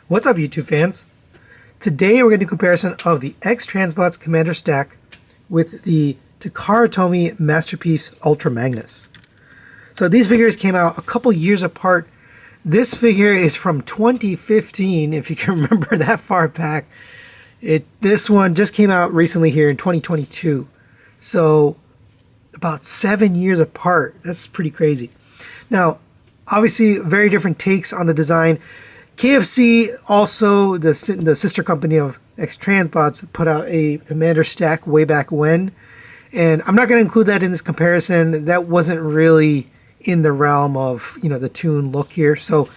What's up, YouTube fans? Today we're going to do a comparison of the X-Transbots Commander Stack with the Takara Tomy Masterpiece Ultra Magnus. So these figures came out a couple years apart. This figure is from 2015, if you can remember that far back. This one just came out recently here in 2022. So about 7 years apart. That's pretty crazy. Now, obviously, very different takes on the design. KFC, also the sister company of X-Transbots, put out a Commander stack way back when. And I'm not going to include that in this comparison. That wasn't really in the realm of, the Toon look here. So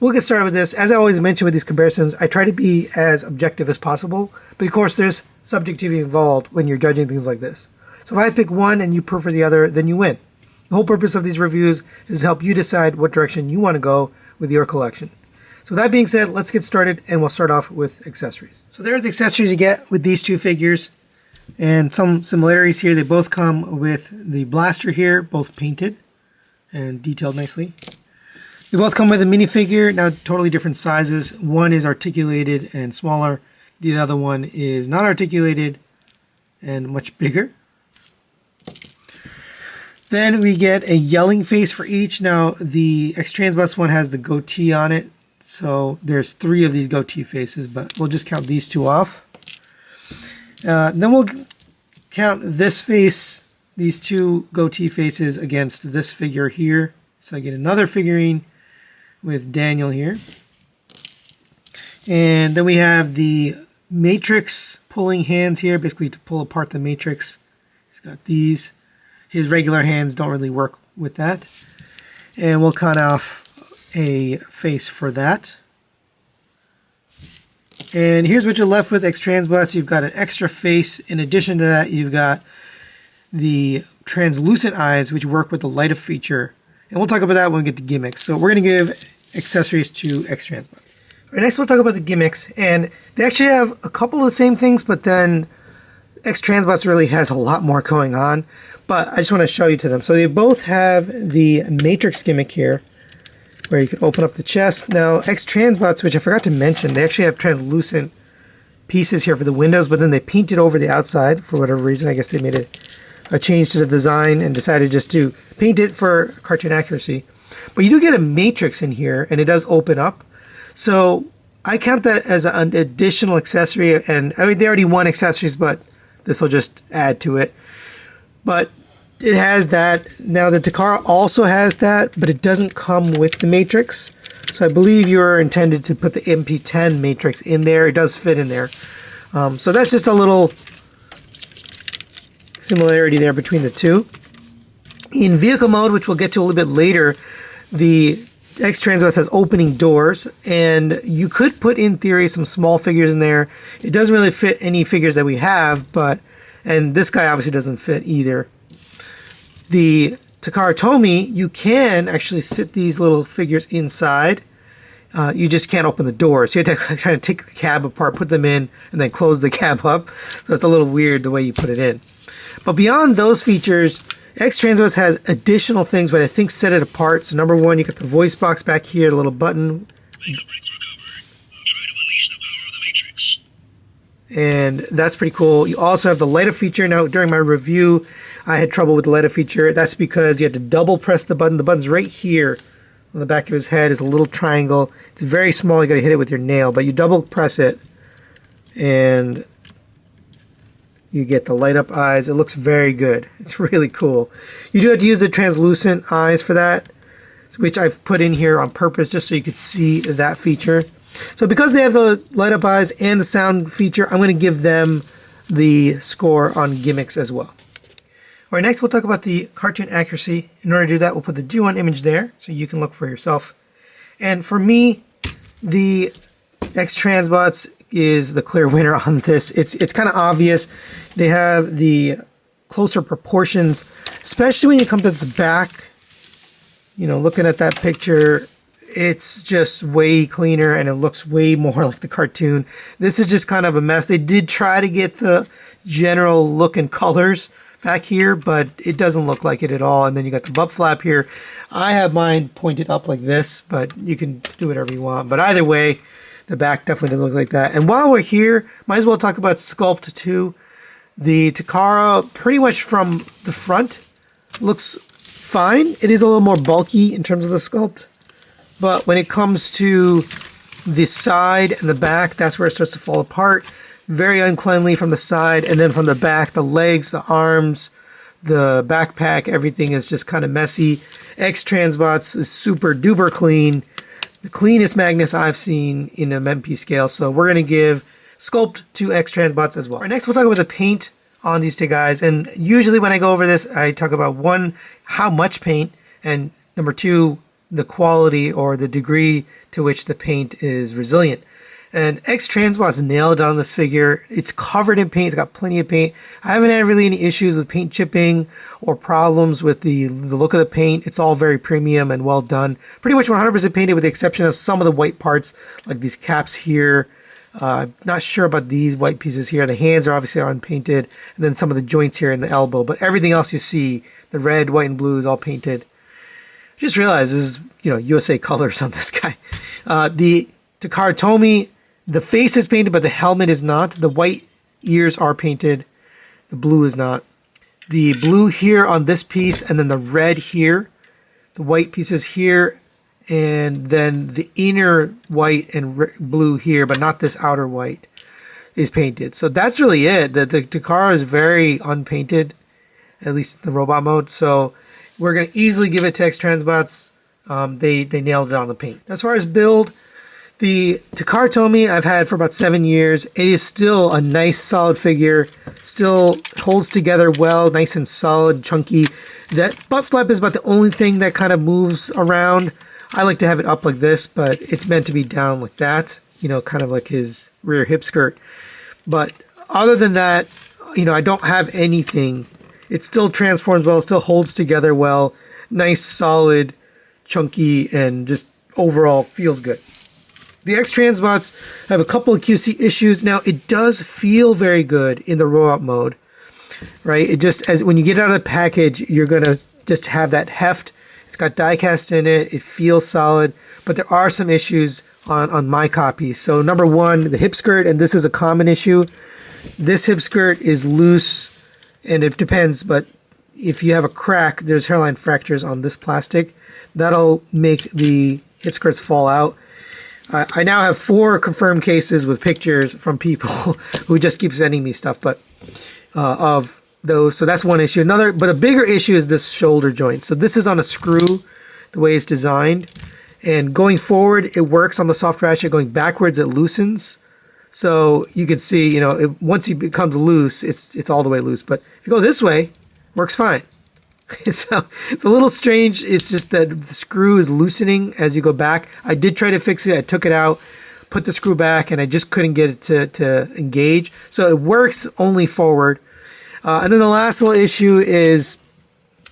we'll get started with this. As I always mention with these comparisons, I try to be as objective as possible. But of course, there's subjectivity involved when you're judging things like this. So if I pick one and you prefer the other, then you win. The whole purpose of these reviews is to help you decide what direction you want to go with your collection. So with that being said, let's get started, and we'll start off with accessories. So there are the accessories you get with these two figures, and some similarities here. They both come with the blaster here, both painted and detailed nicely. They both come with a minifigure, now totally different sizes. One is articulated and smaller. The other one is not articulated and much bigger. Then we get a yelling face for each. Now the X-Transbots one has the goatee on it. So there's 3 of these goatee faces, but we'll just count these 2 off. Then we'll count this face, these 2 goatee faces against this figure here. So I get another figurine with Daniel here. And then we have the Matrix pulling hands here, basically to pull apart the Matrix. He's got these. His regular hands don't really work with that. And we'll cut off a face for that. And here's what you're left with, X-Transbots. You've got an extra face. In addition to that, you've got the translucent eyes, which work with the light up feature. And we'll talk about that when we get to Gimmicks. So we're going to give accessories to X-Transbots. All right, next we'll talk about the Gimmicks. And they actually have a couple of the same things, but then X-Transbots really has a lot more going on. But I just want to show you to them. So they both have the Matrix gimmick here, where you can open up the chest. Now, X-Transbots, which I forgot to mention, they actually have translucent pieces here for the windows, but then they painted over the outside for whatever reason. I guess they made a change to the design and decided just to paint it for cartoon accuracy. But you do get a matrix in here, and it does open up. So I count that as an additional accessory, and I mean, they already won accessories, but this will just add to it. But it has that. Now the Takara also has that, but it doesn't come with the matrix. So I believe you're intended to put the MP-10 matrix in there. It does fit in there. So that's just a little similarity there between the two. In vehicle mode, which we'll get to a little bit later, the X-Transbots has opening doors, and you could put, in theory, some small figures in there. It doesn't really fit any figures that we have, and this guy obviously doesn't fit either. The Takara Tomy, you can actually sit these little figures inside. You just can't open the doors. So you have to kind of take the cab apart, put them in, and then close the cab up. So it's a little weird the way you put it in. But beyond those features, X-Transbots has additional things, but I think set it apart. So number one, you got the voice box back here, the little button. And that's pretty cool. You also have the light up feature. Now, during my review, I had trouble with the light up feature. That's because you had to double press the button. The button's right here on the back of his head. Is a little triangle. It's very small. You got to hit it with your nail, but you double press it, and you get the light up eyes. It looks very good. It's really cool. You do have to use the translucent eyes for that, which I've put in here on purpose just so you could see that feature. So because they have the light up eyes and the sound feature, I'm going to give them the score on Gimmicks as well. All right, next we'll talk about the cartoon accuracy. In order to do that, we'll put the D1 image there so you can look for yourself. And for me, the X-Transbots is the clear winner on this. It's kind of obvious. They have the closer proportions, especially when you come to the back. Looking at that picture, it's just way cleaner and it looks way more like the cartoon. This is just kind of a mess. They did try to get the general look and colors back here, but it doesn't look like it at all. And then you got the butt flap here. I have mine pointed up like this, but you can do whatever you want. But either way, The back definitely doesn't look like that. And while we're here, might as well talk about Sculpt too. The Takara, pretty much from the front, looks fine. It is a little more bulky in terms of the sculpt. But when it comes to the side and the back, that's where it starts to fall apart. Very uncleanly from the side, and then from the back, the legs, the arms, the backpack, everything is just kind of messy. X-Transbots is super duper clean. The cleanest Magnus I've seen in an MP scale. So we're going to give Sculpt to X-Transbots as well. All right, next we'll talk about the paint on these two guys. And usually when I go over this, I talk about one, how much paint, and number two, the quality or the degree to which the paint is resilient. And X-Transbots nailed it on this figure. It's covered in paint. It's got plenty of paint. I haven't had really any issues with paint chipping or problems with the look of the paint. It's all very premium and well done. Pretty much 100% painted with the exception of some of the white parts, like these caps here. Not sure about these white pieces here. The hands are obviously unpainted, and then some of the joints here in the elbow. But everything else you see, the red, white, and blue is all painted. Just realized this is, USA colors on this guy. The Takara Tomy, the face is painted, but the helmet is not. The white ears are painted. The blue is not. The blue here on this piece, and then the red here. The white pieces here, and then the inner white and blue here, but not this outer white, is painted. So that's really it. The Takara is very unpainted, at least in the robot mode. So we're going to easily give it to X-Transbots. They nailed it on the paint. As far as build, the Takara Tomy I've had for about 7 years. It is still a nice solid figure. Still holds together well, nice and solid, chunky. That butt flap is about the only thing that kind of moves around. I like to have it up like this, but it's meant to be down like that. Kind of like his rear hip skirt. But other than that, I don't have anything. It still transforms well, still holds together well. Nice, solid, chunky, and just overall feels good. The X-Transbots have a couple of QC issues. Now, it does feel very good in the robot mode, right? It just, as when you get out of the package, you're going to just have that heft. It's got die-cast in it. It feels solid, but there are some issues on my copy. So number one, the hip skirt, and this is a common issue. This hip skirt is loose, and it depends, but if you have a crack, there's hairline fractures on this plastic. That'll make the hip skirts fall out. I now have 4 confirmed cases with pictures from people who just keep sending me stuff, but of those. So that's one issue. But a bigger issue is this shoulder joint. So this is on a screw, the way it's designed. And going forward, it works on the soft ratchet. Going backwards, it loosens. So you can see, once it becomes loose, it's all the way loose. But if you go this way, it works fine. So it's a little strange. It's just that the screw is loosening as you go back. I did try to fix it. I took it out, put the screw back, and I just couldn't get it to engage. So it works only forward. And then the last little issue is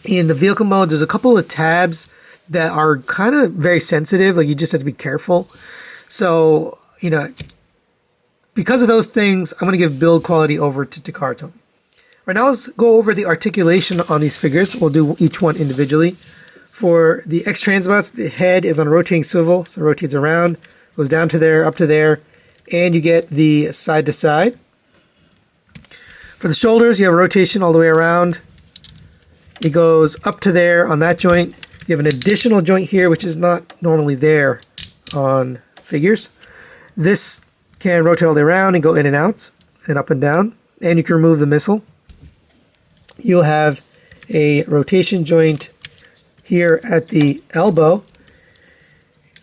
in the vehicle mode, there's a couple of tabs that are kind of very sensitive. Like you just have to be careful. So, because of those things, I'm going to give build quality over to Takara Tomy. Right, now let's go over the articulation on these figures. We'll do each one individually. For the X-Transbots, the head is on a rotating swivel, so it rotates around, goes down to there, up to there, and you get the side to side. For the shoulders, you have a rotation all the way around. It goes up to there on that joint. You have an additional joint here, which is not normally there on figures. This can rotate all the way around and go in and out and up and down, and you can remove the missile. You'll have a rotation joint here at the elbow,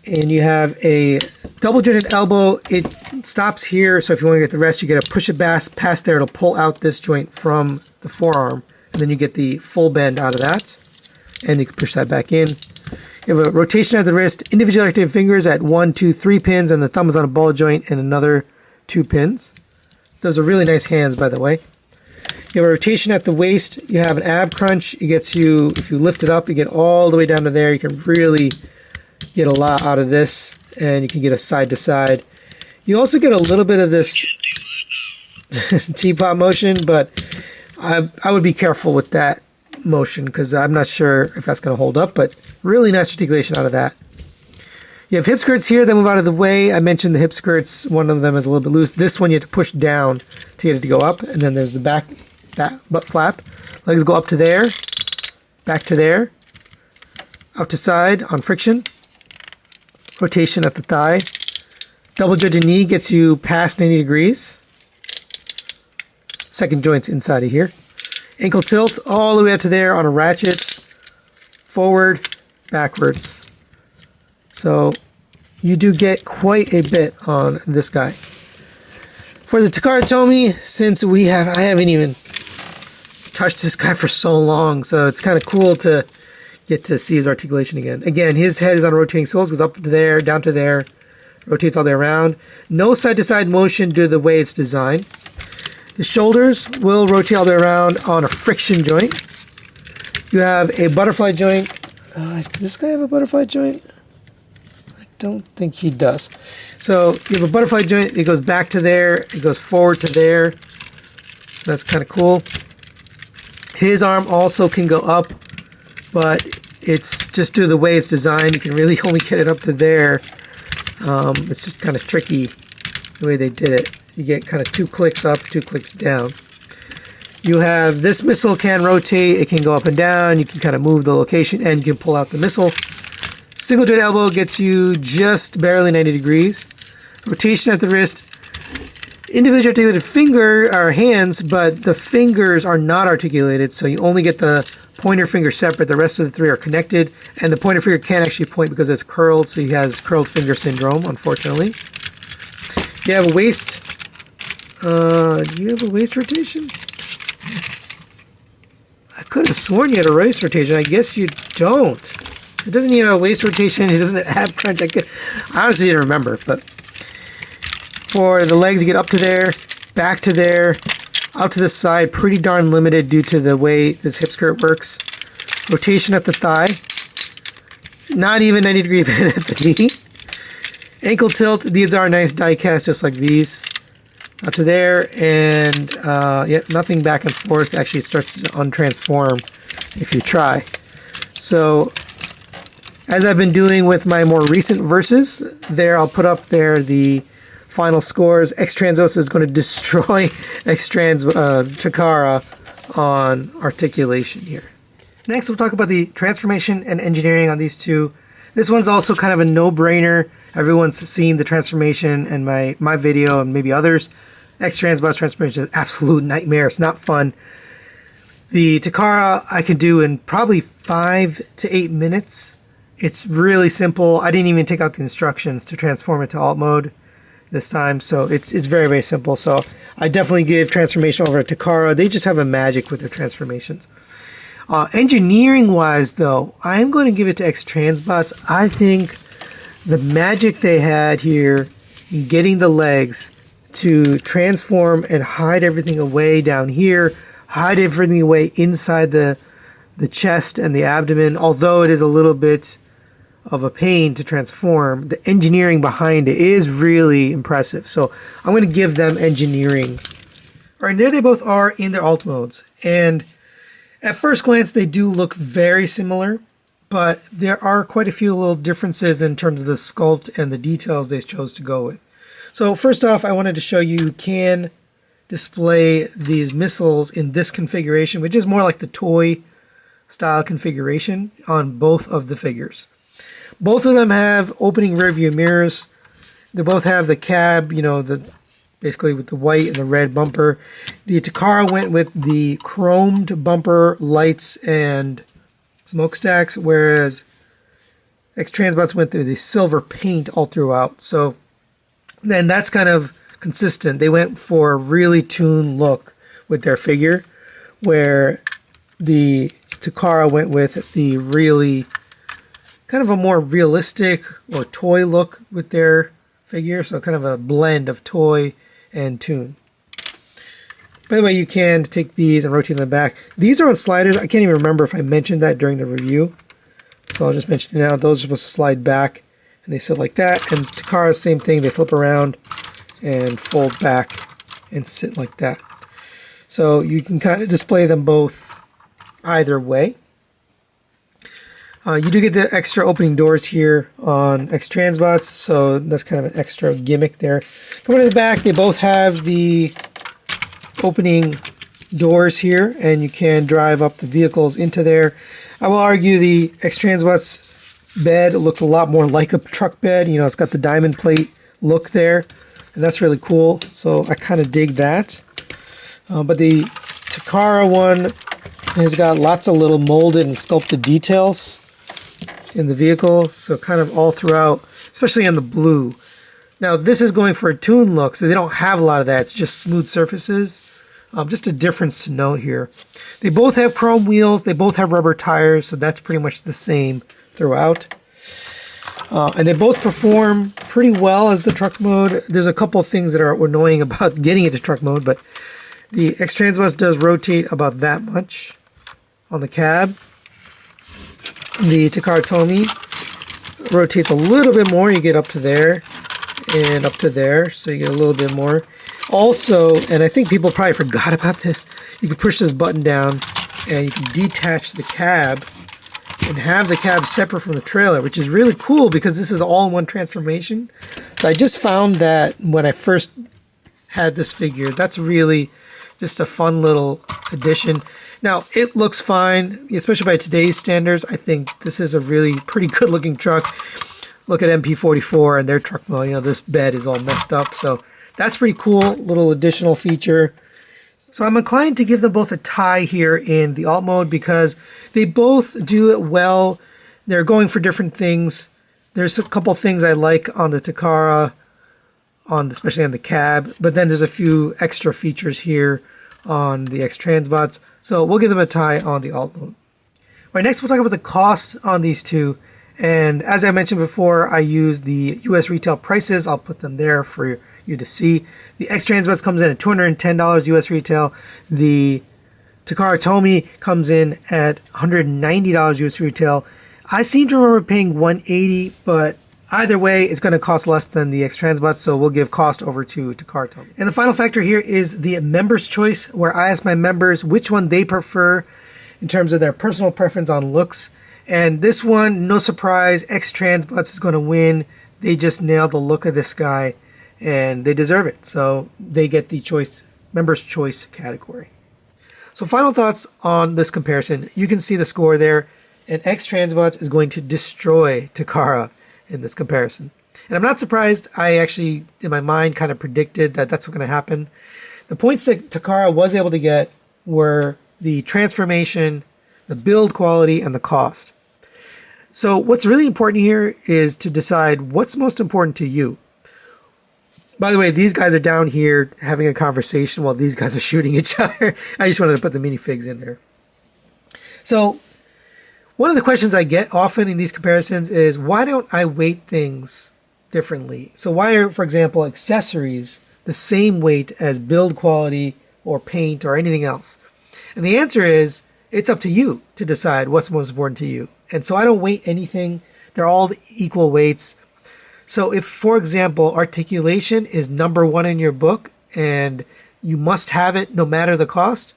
and you have a double jointed elbow. It stops here, so if you want to get the rest, you get to push it past there. It'll pull out this joint from the forearm, and then you get the full bend out of that, and you can push that back in. You have a rotation at the wrist, individually active fingers at 1, 2, 3 pins, and the thumb is on a ball joint and another 2 pins. Those are really nice hands, by the way. You have a rotation at the waist. You have an ab crunch. It gets you, if you lift it up, you get all the way down to there. You can really get a lot out of this, and you can get a side to side. You also get a little bit of this teapot motion, but I would be careful with that motion because I'm not sure if that's going to hold up, but really nice articulation out of that. You have hip skirts here that move out of the way. I mentioned the hip skirts. One of them is a little bit loose. This one you have to push down to get it to go up. And then there's the back butt flap. Legs go up to there, back to there, up to side on friction. Rotation at the thigh. Double jointed knee gets you past 90 degrees. Second joint's inside of here. Ankle tilt all the way up to there on a ratchet. Forward, backwards. So you do get quite a bit on this guy. For the Takara Tomy, since I haven't even touched this guy for so long, so it's kind of cool to get to see his articulation again. Again, his head is on rotating soles, goes up to there, down to there, rotates all the way around. No side-to-side motion due to the way it's designed. The shoulders will rotate all the way around on a friction joint. You have a butterfly joint. Does this guy have a butterfly joint? I don't think he does. So you have a butterfly joint. It goes back to there. It goes forward to there. So that's kind of cool. His arm also can go up, but it's just due to the way it's designed. You can really only get it up to there. It's just kind of tricky the way they did it. You get kind of 2 clicks up, 2 clicks down. You have this missile can rotate. It can go up and down. You can kind of move the location and you can pull out the missile. Single joint elbow gets you just barely 90 degrees. Rotation at the wrist. Individually articulated finger or hands, but the fingers are not articulated, so you only get the pointer finger separate. The rest of the 3 are connected, and the pointer finger can't actually point because it's curled, so he has curled finger syndrome, unfortunately. You have a waist. Do you have a waist rotation? I could have sworn you had a waist rotation. I guess you don't. It doesn't even have a waist rotation. It doesn't have crunch. I honestly didn't remember, but for the legs, you get up to there, back to there, out to the side. Pretty darn limited due to the way this hip skirt works. Rotation at the thigh. Not even 90 degree bend at the knee. Ankle tilt. These are nice die cast, just like these. Up to there, and yeah, nothing back and forth. Actually, it starts to untransform if you try. So, as I've been doing with my more recent verses, there I'll put up there the final scores. X-Transbots is going to destroy Takara on articulation here. Next, we'll talk about the transformation and engineering on these two. This one's also kind of a no-brainer. Everyone's seen the transformation in my video and maybe others. X-Transbots transformation is absolute nightmare. It's not fun. The Takara I can do in probably 5 to 8 minutes. It's really simple. I didn't even take out the instructions to transform it to alt mode this time, so it's very, very simple. So I definitely give transformation over to Takara. They just have a magic with their transformations. Engineering wise though, I'm going to give it to X-Transbots. I think the magic they had here in getting the legs to transform and hide everything away down here, hide everything away inside the chest and the abdomen, although it is a little bit of a pain to transform, the engineering behind it is really impressive. So I'm going to give them engineering. All right, and there they both are in their alt modes. And at first glance, they do look very similar, but there are quite a few little differences in terms of the sculpt and the details they chose to go with. So first off, I wanted to show you can display these missiles in this configuration, which is more like the toy style configuration on both of the figures. Both of them have opening rear view mirrors. They both have the cab, you know, basically with the white and the red bumper. The Takara went with the chromed bumper, lights, and smokestacks, whereas X-Transbots went through the silver paint all throughout. So then that's kind of consistent. They went for a really Toon look with their figure, where the Takara went with the really kind of a more realistic or toy look with their figure. So kind of a blend of toy and Toon. By the way, you can take these and rotate them back. These are on sliders. I can't even remember if I mentioned that during the review. So I'll just mention it now. Those are supposed to slide back and they sit like that. And Takara, same thing. They flip around and fold back and sit like that. So you can kind of display them both either way. You do get the extra opening doors here on X-Transbots, so that's kind of an extra gimmick there. Coming to the back, they both have the opening doors here, and you can drive up the vehicles into there. I will argue the X-Transbots bed looks a lot more like a truck bed. You know, it's got the diamond plate look there, and that's really cool, so I kind of dig that. But the Takara one has got lots of little molded and sculpted details in the vehicle, so kind of all throughout, especially on the blue. Now this is going for a Toon look, so they don't have a lot of that. It's just smooth surfaces. Just a difference to note here. They both have chrome wheels, they both have rubber tires, so that's pretty much the same throughout. And they both perform pretty well as the truck mode. There's a couple of things that are annoying about getting into truck mode, but the X-Transbots does rotate about that much on the cab. The Takara Tomy rotates a little bit more. You get up to there and up to there, so you get a little bit more. Also, and I think people probably forgot about this, you can push this button down and you can detach the cab and have the cab separate from the trailer, which is really cool because this is all in one transformation. So I just found that when I first had this figure, that's really just a fun little addition. Now, it looks fine, especially by today's standards. I think this is a really pretty good looking truck. Look at MP-22 and their truck mode. You know, this bed is all messed up, so that's pretty cool, little additional feature. So I'm inclined to give them both a tie here in the alt mode because they both do it well. They're going for different things. There's a couple things I like on the Takara, especially on the cab, but then there's a few extra features here on the X-Transbots. So we'll give them a tie on the alt mode. All right, next we'll talk about the cost on these two. And as I mentioned before, I use the US retail prices. I'll put them there for you to see. The X-Transbots comes in at $210 US retail. The Takara Tomy comes in at $190 US retail. I seem to remember paying $180, but either way, it's going to cost less than the X-Transbots, so we'll give cost over to Takara Tomy. And the final factor here is the members' choice, where I ask my members which one they prefer in terms of their personal preference on looks. And this one, no surprise, X-Transbots is going to win. They just nailed the look of this guy, and they deserve it. So they get the choice, members' choice category. So final thoughts on this comparison. You can see the score there, and X-Transbots is going to destroy Takara in this comparison. And I'm not surprised. I actually, in my mind, kind of predicted that that's what's going to happen. The points that Takara was able to get were the transformation, the build quality, and the cost. So what's really important here is to decide what's most important to you. By the way, these guys are down here having a conversation while these guys are shooting each other. I just wanted to put the minifigs in there. So one of the questions I get often in these comparisons is, why don't I weight things differently? So why are, for example, accessories the same weight as build quality or paint or anything else? And the answer is, it's up to you to decide what's most important to you. And so I don't weight anything. They're all equal weights. So if, for example, articulation is #1 in your book and you must have it no matter the cost,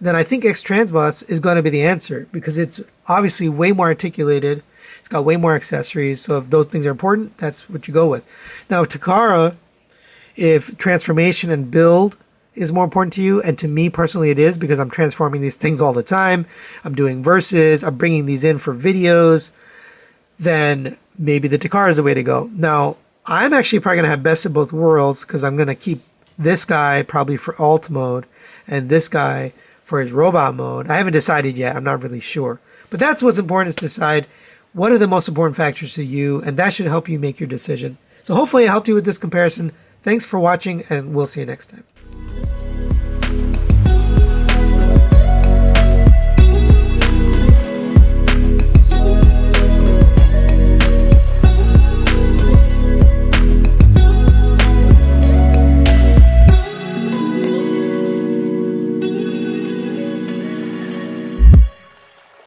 then I think X-Transbots is going to be the answer because it's obviously way more articulated. It's got way more accessories. So if those things are important, that's what you go with. Now, Takara, if transformation and build is more important to you, and to me personally it is because I'm transforming these things all the time, I'm doing verses, I'm bringing these in for videos, then maybe the Takara is the way to go. Now, I'm actually probably going to have best of both worlds because I'm going to keep this guy probably for alt mode and this guy for his robot mode. I haven't decided yet. I'm not really sure. But that's what's important, is to decide what are the most important factors to you, and that should help you make your decision. So hopefully I helped you with this comparison. Thanks for watching, and we'll see you next time.